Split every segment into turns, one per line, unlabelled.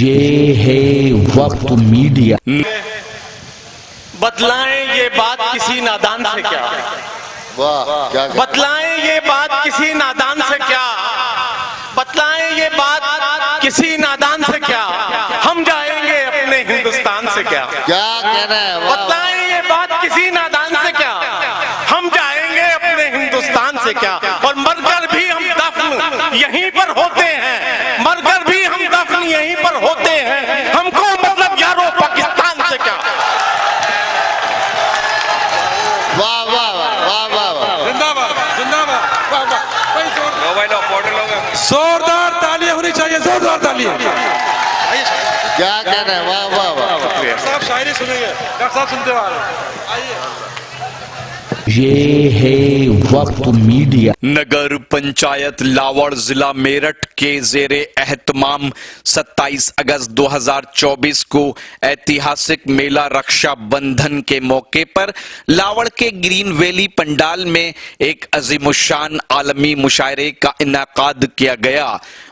ये है वक्त मीडिया।
बतलाएं ये बात किसी नादान से क्या,
वाह क्या
बतलाएं ये बात किसी नादान से क्या, बतलाएं ये बात किसी नादान से क्या, हम जाएंगे अपने हिंदुस्तान से क्या,
क्या कहना है।
बतलाएं ये बात किसी नादान से क्या, हम जाएंगे अपने हिंदुस्तान से क्या, और मरकर भी हम दफन यहीं पर होते हैं, मरकर भी हम दफन यहीं पर होते हैं, हमको मतलब यारो पाकिस्तान से क्या।
वाह वाह वाह वाह वाह,
जिंदाबाद जिंदाबाद, वाह वाह, जोरदार तालियां होनी चाहिए, जोरदार तालियां।
क्या कहना है। वाह वाह वाह।
साहब शायरी सुनेंगे, डॉक्टर साहब सुनते हुए आ रहे हैं, आइए।
ये है वक्त मीडिया।
नगर पंचायत लावड़ जिला मेरठ के जेरे एहतमाम 27 अगस्त 2024 को ऐतिहासिक मेला रक्षा बंधन के मौके पर लावड़ के ग्रीन वैली पंडाल में एक अजीमुशान आलमी मुशायरे का इनाकाद किया गया।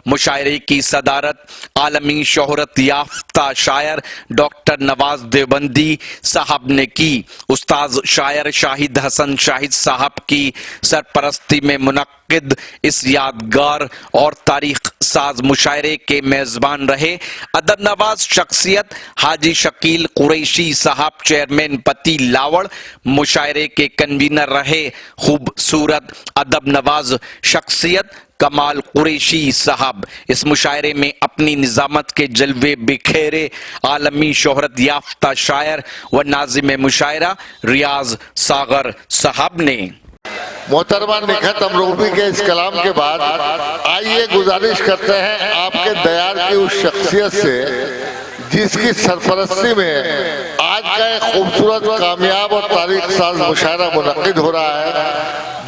मुशायरे की सदारत आलमी शोहरत याफ्ता शायर डॉक्टर नवाज देवबंदी साहब ने की। उस्ताद शायर शाहिद हसन शाहिद साहब की सरपरस्ती में मुनक्किद इस यादगार और तारीख साज मुशायरे के मेजबान रहे अदब नवाज शख्सियत हाजी शकील कुरैशी साहब, चेयरमैन पति लावड़। मुशायरे के कन्वीनर रहे खूबसूरत अदब नवाज शख्सियत कमाल कुरैशी साहब। इस मुशायरे में अपनी निजामत के जलवे बिखेरे आलमी शोहरत याफ्ता शायर व नाजिम मुशायरा रियाज सागर साहब ने।
मोहतरमा निखत अमरूबी के इस कलाम के बाद आइए गुजारिश करते हैं आपके दयार की उस शख्सियत से जिसकी सरपरस्ती में आज का एक खूबसूरत कामयाब और तारीख साज मुशायरा मुनक्किद हो रहा है,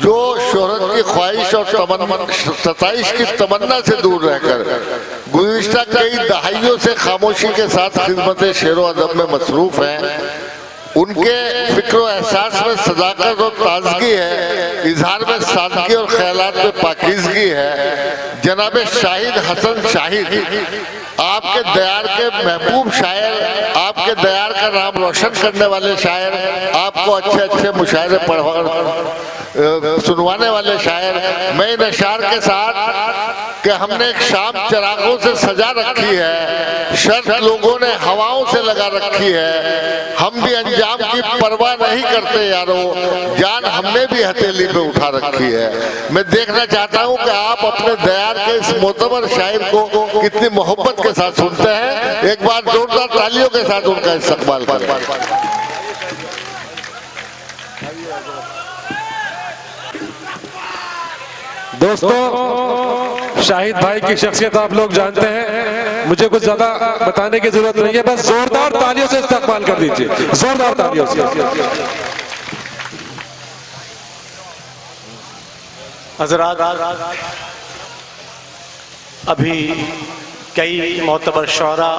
जो शोहरत की ख्वाहिश और सताइश की तमन्ना से दूर रहकर गुज़िश्ता कई दहाइयों से खामोशी के साथ खिदमत शेरो अदब में मसरूफ हैं। उनके फिक्र और एहसास में सदाकत और ताजगी है, इजहार में सादगी और ख्यालात में पाकीज़गी है। जनाब शाहिद हसन शाहिद आपके दयार के महबूब शायर, आपके दयार का नाम रोशन करने वाले शायर, आपको अच्छे अच्छे मुशायरे सुनवाने वाले शायर। मैं इन अशार के साथ कि हमने एक शाम चरागों से सजा रखी है, शर्त लोगों ने हवाओं से लगा रखी है, हम भी अंजाम की परवाह नहीं करते यारो, जान हमने भी हथेली पे उठा रखी है। मैं देखना चाहता हूं कि आप अपने दयार के इस मोतबर शायर को कितनी मोहब्बत के साथ सुनते हैं। एक बार जोरदार तालियों के साथ उनका इस्तकबाल करें।
दोस्तों, शाहिद भाई की शख्सियत आप लोग जानते हैं, मुझे कुछ ज्यादा बताने की जरूरत नहीं है, बस जोरदार तालियों से इस्तकबाल कर दीजिए, जोरदार तालियों से।
हज़रात, अभी कई मोतबर शोरा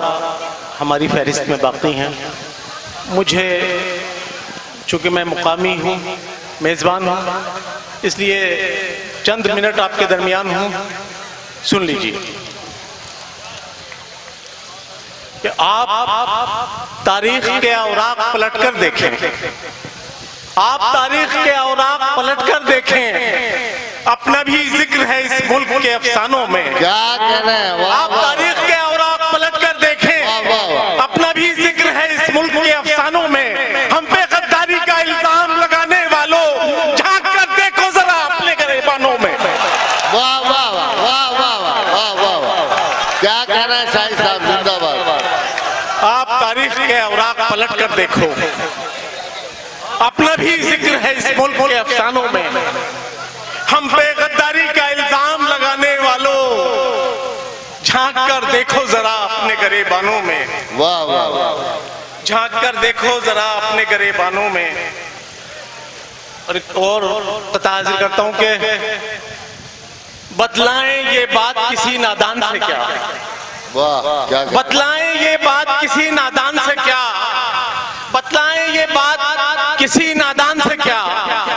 हमारी फहरिस्त में बाकी हैं। मुझे चूँकि मैं मुकामी हूँ, मेज़बान हूँ, इसलिए चंद मिनट आपके दरमियान हूँ, सुन लीजिए कि आप तारीख के औराक पलट कर देखें, आप तारीख के औराक पलट कर देखें, अपना भी जिक्र है इस मुल्क के अफसानों में।
क्या कहना है।
आप तारीख के औराक पलट कर देखें, अपना भी जिक्र है इस मुल्क के अफसानों में। हम पे गद्दारी का इल्जाम लगाने वालों, झांक कर देखो जरा अपने गिरबानों में।
वाह वाह वाह वाह वाह वाह वाह, क्या कहना है शाहिद साहब, जिंदाबाद।
आप तारीख के औराक पलट कर देखो, अपना भी जिक्र है इस मुल्क के अफसानों में। हम पे गद्दारी का इल्जाम लगाने वालों, झांक कर देखो जरा अपने गिरबानों में।
वाह वाह वाह,
झांक कर देखो जरा अपने गिरबानों में। और एक और ताज़िर करता हूं कि बतलाएं ये बात किसी नादान से क्या,
वाह क्या
बतलाएं ये बात किसी नादान से क्या, बतलाएं ये बात किसी नादान से क्या,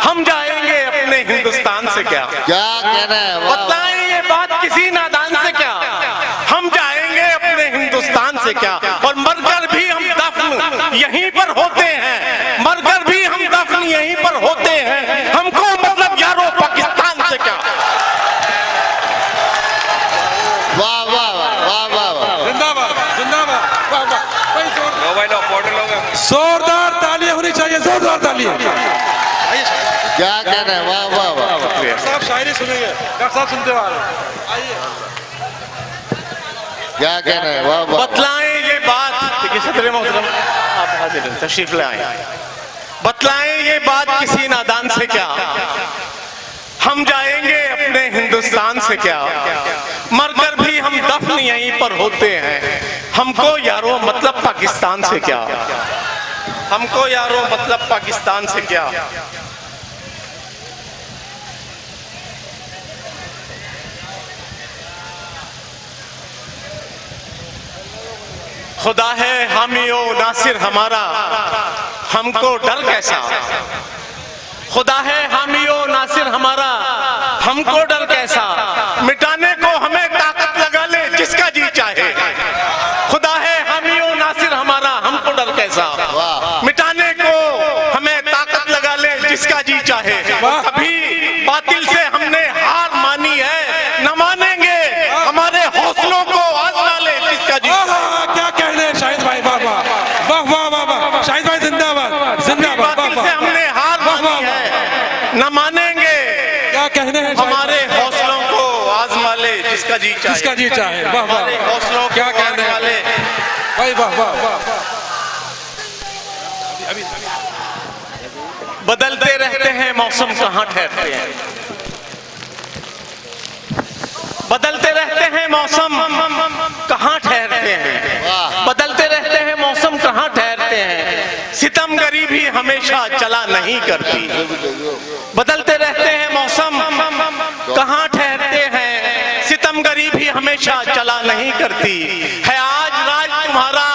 हम जाएंगे अपने हिंदुस्तान से क्या।
क्या कहना है।
बतलाएं ये बात किसी नादान से क्या, हम जाएंगे अपने हिंदुस्तान से से क्या, और मरकर भी हम दफन यहीं पर होते हैं, मरकर भी हम दफन यहीं पर होते हैं, हमको मतलब यारो पाकिस्तान से क्या।
वाह वाह वाह वाह वाह,
जिंदाबाद जिंदाबाद, वाह वाह, जोरदार तालियां होनी चाहिए, जोरदार तालियां।
क्या कहना है, वाह वाह वाह।
डॉक्टर साहब शायरी सुनेंगे, डॉक्टर साहब सुनते हुए आइए।
क्या कहना है, वाह वाह।
बतलाएं ये बात, देखिए सदर मोहतरम आप हाजिर हैं, तशरीफ ले आए। बतलाएं ये बात किसी नादान से क्या, हम जाएंगे अपने हिंदुस्तान से क्या, मरकर भी हम दफन यहीं पर होते हैं, हमको यारो मतलब पाकिस्तान से क्या, हमको यारो मतलब पाकिस्तान से क्या। खुदा है हामी ओ नासिर हमारा, हमको डर कैसा, खुदा है हामी ओ नासिर हमारा, हमको डर कैसा, मिटाने को हमें ताकत लगा ले जिसका जी चाहे, खुदा है हामी ओ नासिर हमारा, हमको डर कैसा, मिटाने को हमें ताकत लगा ले जिसका जी चाहे, कभी बातिल से हमने हार मानी है, न मानेंगे हमारे हौसलों को आजमा ले जिसका जी चाहे।
क्या कहने हैं शाहिद भाई, वाह वाह वाह वाह वाह वाह, शाहिद भाई जिंदाबाद जिंदाबाद,
बातिल से हमने हार मानी है, न मानेंगे
क्या कहने हैं
हमारे हौसलों को आजमा ले जिसका जी चाहे,
जिसका जी चाहे, वाह वाह,
हमारे हौसलों
क्या
को
कहने
आजमा ले।
भाई, वाह वाह वाह।
बदलते रहते हैं मौसम, कहाँ ठहरते हैं, बदलते रहते हैं मौसम, कहाँ ठहरते हैं, बदलते रहते हैं मौसम, कहाँ ठहरते हैं, सितमगरी भी हमेशा चला नहीं करती, बदलते रहते हैं मौसम, कहाँ ठहरते हैं, सितमगरी भी हमेशा चला नहीं करती, है आज राज तुम्हारा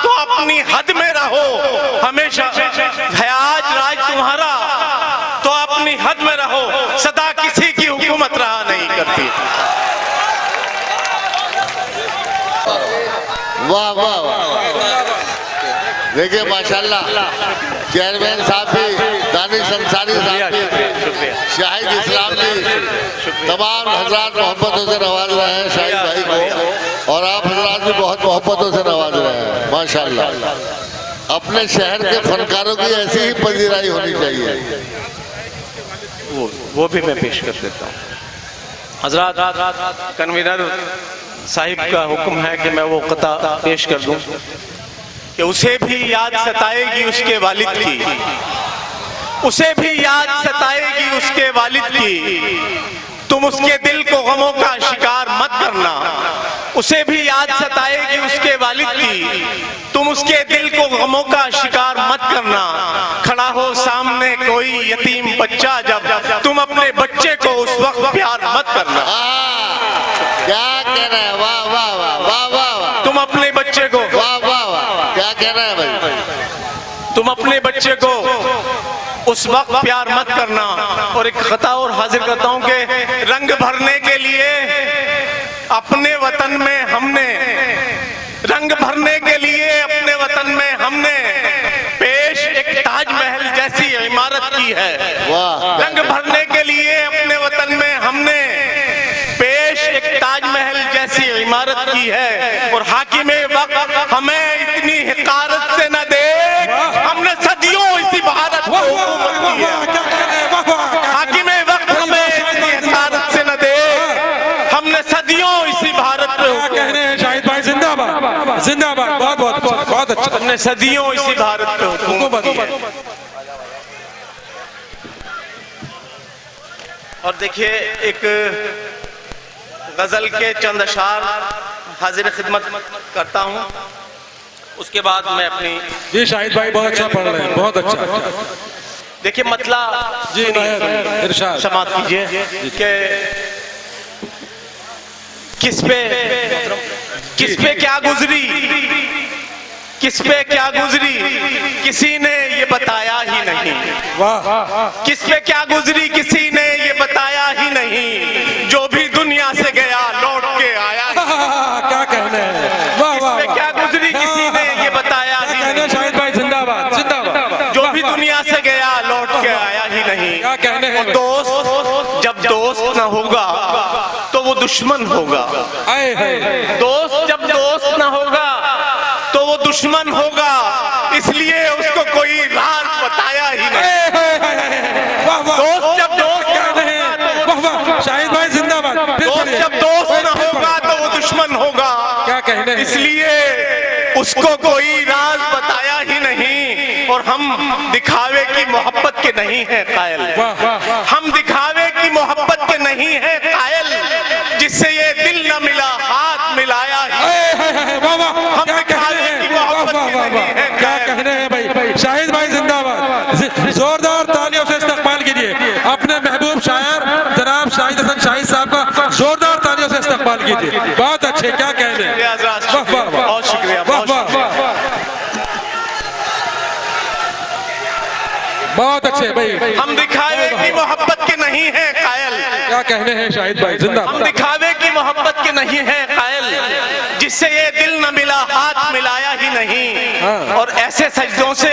तो अपनी हद में रहो, हमेशा है आज राज तुम्हारा तो अपनी हद में रहो, सदा किसी की हुकूमत रहा नहीं करती।
वाह वाह वाह। देखिए माशाल्लाह, चेयरमैन साहब भी, दानिश अंसारी साहब भी, शाहिद इस्लाम भी, तमाम हजरात मोहब्बतों से नवाज रहे हैं शाहिद भाई को, और आप हजरात भी बहुत मोहब्बतों से नवाज रहे हैं माशाल्लाह। अपने शहर के फनकारों की ऐसी ही पजीराई होनी चाहिए।
वो भी मैं पेश कर देता हूँ। हजरात, कन्वीनर साहिब का हुक्म है कि मैं वो कता पेश कर दूं कि उसे भी याद सताएगी उसके वालिद की, उसे भी याद सताएगी उसके वालिद की, तुम उसके दिल को गमों का शिकार मत करना, उसे भी याद सताएगी उसके वालिद की, तुम उसके दिल को गमों का शिकार मत करना, खड़ा हो सामने कोई यतीम बच्चा जब, तुम अपने बच्चे को उस वक्त प्यार मत करना।
क्या कहना है, वाह वाह वाह वाह वाह वाह।
तुम अपने बच्चे को,
वाह वाह वाह, क्या कहना है भाई,
तुम अपने बच्चे को उस वक्त प्यार मत करना। और एक खता और हाजिर करता हूं कि रंग भरने के लिए अपने वतन में हमने, रंग भरने के लिए अपने वतन में हमने पेश एक ताजमहल जैसी इमारत की है, रंग भरने के लिए अपने वतन में हमने पेश एक ताजमहल जैसी इमारत की है, और हाकिमे वक्त हमें इतनी हिकारत से न दे, हमने सदियों इसी भारत को हुकूमत की है, हाकिमे वक्त हमें इतनी हिकारत से न दे, हमने सदियों इसी भारत पे
कहने हैं शाहिद भाई, जिंदाबाद जिंदाबाद, बहुत बहुत बहुत अच्छा,
हमने सदियों इसी भारत पे हुकूमत की है। और देखिए, एक गजल के चंद अशार हाजिर खिदमत करता हूँ, उसके बाद मैं अपनी।
जी शाहिद भाई बहुत अच्छा पढ़ रहे हैं, बहुत अच्छा।
देखिए मतला
जी इरशाद
समाप्त कीजिए कि किस पे क्या गुजरी, किस पे क्या गुजरी किसी ने ये बताया ही नहीं,
वाह,
किस पे क्या गुजरी किसी ने ये बताया ही नहीं, जो भी दुनिया से गया लौट के आया ही नहीं।
क्या कहने हैं, वाह वाह,
किस पे क्या गुजरी
क्या कहने हैं भाई?
दोस्त जब दोस्त ना होगा तो वो दुश्मन होगा।
आए हाय।
दोस्त जब दोस्त ना होगा तो वो दुश्मन होगा, इसलिए उसको कोई राज बताया ही नहीं।
वाह वाह,
दोस्त जब दोस्त ना
कहने हैं, वाह वाह, शाहिद भाई जिंदाबाद। फिर
दोस्त
पढ़िए।
जब दोस्त ना होगा तो वो दुश्मन होगा,
क्या कहने हैं?
इसलिए उसको कोई राज बताया ही नहीं। और हम दिखावे की मोहब्बत के नहीं है कायल,
वाह वाह वाह,
हम दिखावे की मोहब्बत के नहीं है कायल, जिससे ये दिल न मिला हाथ मिलाया ही।
वाह वाह,
हम
क्या
दिखावे
कहने
की
हैं? वाह
मोहब्बत
वाह
के
वाह
नहीं
वाह,
है
क्या
कायल।
कहने हैं भाई? शाहिद भाई जिंदाबाद। जोरदार तालियों से इस्तकबाल कीजिए अपने महबूब शायर जनाब शाहिद हसन शाहिद साहब का, जोरदार तालियों से इस्तकबाल कीजिए। बहुत अच्छे, क्या कहने हैं? वाह वाह वाह,
बहुत शुक्रिया,
वाह
बहुत
वाह
शुक्रिया।
वाह, बहुत अच्छे भाई।
हम दिखावे की मोहब्बत के नहीं है कायल,
क्या कहने हैं शाहिद भाई
हम
जिंदाबाद?
दिखावे की मोहब्बत के नहीं है कायल, जिससे ये दिल न मिला हाथ मिलाया ही नहीं।
हाँ।
और ऐसे सजदों से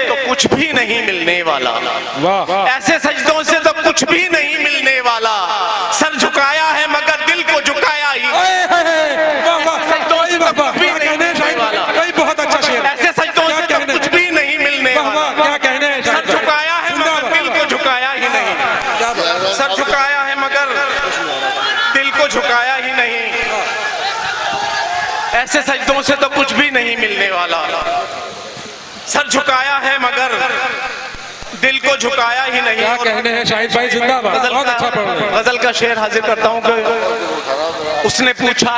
तो कुछ भी नहीं मिलने वाला,
वाह,
ऐसे सजदों से तो कुछ भी नहीं मिलने वाला। सर झुकाया है मगर दिल को झुकाया ही।
वाह वाह,
सजदों से तो कुछ भी
क्या
नहीं
कहने हैं
मिलने
शाहिद
वाला,
भाई? बहुत अच्छा शेर।
ऐसे सजदों से तो कुछ भी नहीं मिलने
वाह वाह,
वाला।
क्या कहने हैं शाहिद
सर
भाई?
झुकाया है मगर दिल को झुकाया ही नहीं।
क्या बात है?
सर झुकाया है मगर दिल को झुकाया ही नहीं। ऐसे सजदों से तो कुछ भी नहीं मिलने वाला। सर झुकाया है मगर दिल को झुकाया ही नहीं।
क्या कहने हैं शाहिद भाई जिंदाबाद? बहुत अच्छा पढ़ रहे हैं।
गजल का शेर हाजिर करता हूँ कि उसने पूछा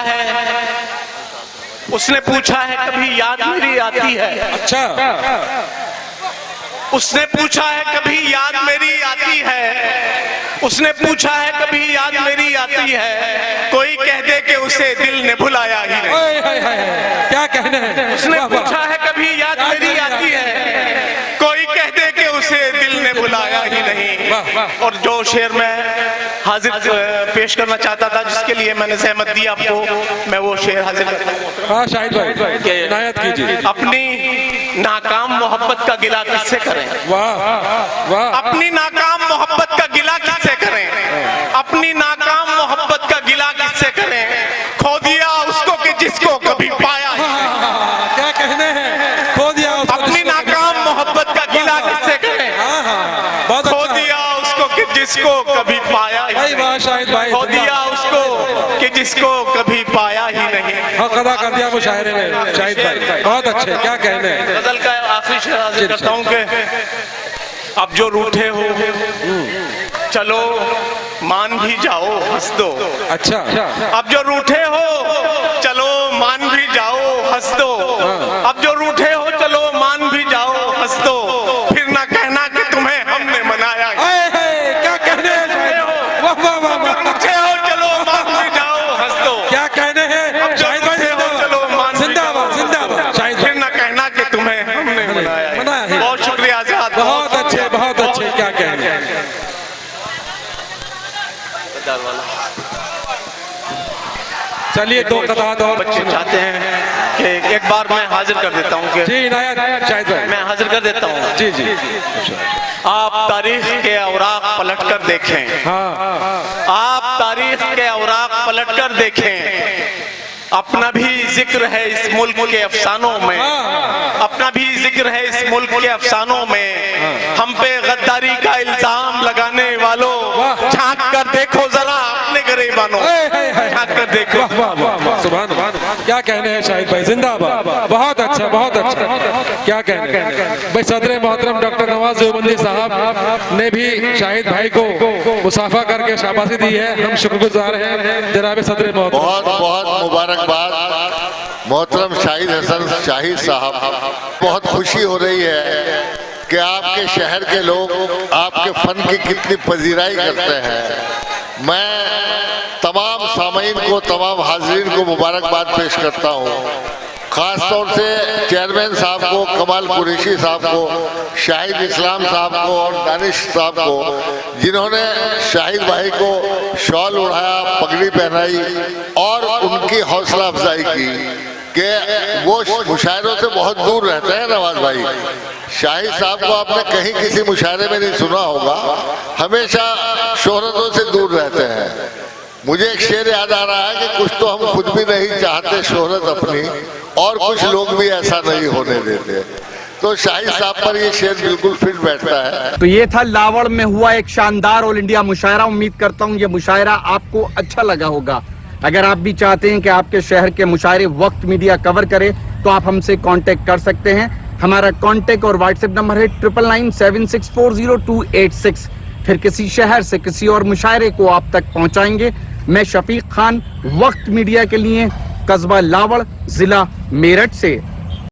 है कभी याद मेरी आती है।
अच्छा,
उसने पूछा है कभी याद मेरी आती है। उसने पूछा है कभी याद मेरी आती है। कोई कह दे कि उसे दिल ने भुलाया ही नहीं।
ओए हाय हाय, क्या कहने हैं?
उसने
वाह, वाह।
पूछा है कभी याद मेरी आती है। कोई कह दे कि उसे दिल ने भुलाया ही नहीं।
वाह, वाह।
और जो शेर मैं हाजिर पेश करना चाहता था, जिसके लिए मैंने सहमत दी आपको, मैं वो शेर हाजिर करता हूँ।
हाँ शाहिद भाई इनायत कीजिए।
अपनी नाकाम मोहब्बत का गिला किससे करें?
वाह वाह,
अपनी नाकाम मोहब्बत का गिला किससे करें? अपनी नाकाम मोहब्बत का गिला किससे करें? खो दिया उसको कि जिसको कभी पाया ही नहीं।
क्या कहने हैं? खो दिया उसको
अपनी
जिसको-
नाकाम मोहब्बत का गिला किससे करें?
हाँ, बहुत
खो
अच्छा।
दिया उसको कि जिसको कभी पाया ही
भाई
नहीं।
वाह शाहिद भाई,
खो दिया उसको कि जिसको कभी पाया ही नहीं।
हक अदा कर दिया मुशायरे में शाहिद भाई, बहुत अच्छे, क्या कहने हैं?
गजल का आखिरी शेर हाजिर करता हूँ कि अब जो रूठे हो चलो मान भी जाओ हंस दो।
अच्छा,
अब जो रूठे हो चलो मान भी जाओ हंस दो। अब जो रूठे हो चलो मान भी जाओ हंस दो। फिर ना कहना कि तुम्हें हमने मनाया।
आए हाय, क्या कहने हैं? वाह वाह वाह वाह,
रूठे हो चलो मान भी जाओ हंस दो।
क्या कहने हैं? शाहिद भाई जिंदाबाद, जिंदाबाद जिंदाबाद शाहिद
फिर
भाई,
ना कहना कि तुम्हें हमने मनाया है। बहुत शुक्रिया आजाद,
बहुत अच्छे, बहुत अच्छे, क्या कहने हैं? चलिए दो कतार और
बच्चे चाहते हैं कि एक बार मैं हाजिर कर देता हूँ कि
जी इनायत शाहिद भाई,
मैं हाजिर कर देता हूँ।
जी जी,
आप तारीख के औराक पलट कर देखें।
हाँ
आप तारीख के औराक पलट कर देखें। अपना भी जिक्र है इस मुल्क के अफसानों में। अपना भी जिक्र है इस मुल्क के अफसानों में। हम पे गद्दारी का इल्जाम लगाने वालों, झांक कर देखो जरा अपने गरीबानों। झांक कर देखो।
वाह वाह वाह वाह, सुभान अल्लाह, क्या कहने हैं शाहिद भाई जिंदाबाद, बहुत अच्छा, बहुत अच्छा, क्या कहने हैं भाई? सदर मोहतरम डॉक्टर नवाज देवबंदी साहब ने भी शाहिद भाई को मुसाफा करके शाबाशी दी है। हम शुक्रगुजार हैं जनाब सदर मोहतरम।
बहुत बहुत मुबारकबाद मोहतरम शाहिद हसन शाहिद साहब। बहुत खुशी हो रही है कि आपके शहर के लोग आपके फन की कितनी पजीराई करते हैं। मैं तमाम सामीन को, तमाम हाजिरीन को मुबारकबाद पेश करता हूँ। खास तौर से चेयरमैन साहब को, कमाल कुरैशी साहब को, शाहिद इस्लाम साहब को और दानिश साहब को, जिन्होंने शाहिद भाई को शॉल उड़ाया, पगड़ी पहनाई और उनकी हौसला अफजाई की। कि वो मुशायरों से बहुत दूर रहते हैं नवाज भाई। शाहिद साहब को आपने कहीं किसी मुशायरे में नहीं सुना होगा, हमेशा शोहरतों से दूर रहते हैं। मुझे एक शेर याद आ रहा है कि कुछ तो हम खुद भी नहीं चाहते शोहरत अपनी, और कुछ लोग भी ऐसा नहीं होने देते। तो शाहिद साहब पर ये शेर बिल्कुल फिट बैठता है।
तो ये था लावड़ में हुआ एक शानदार ऑल इंडिया मुशायरा। उम्मीद करता हूँ ये मुशायरा आपको अच्छा लगा होगा। अगर आप भी चाहते हैं कि आपके शहर के मुशायरे वक्त मीडिया कवर करे तो आप हमसे कांटेक्ट कर सकते हैं। हमारा कांटेक्ट और व्हाट्सएप नंबर है 9997640286। फिर किसी शहर से किसी और मुशायरे को आप तक पहुंचाएंगे। मैं शफीक खान, वक्त मीडिया के लिए, कस्बा लावड़, जिला मेरठ से।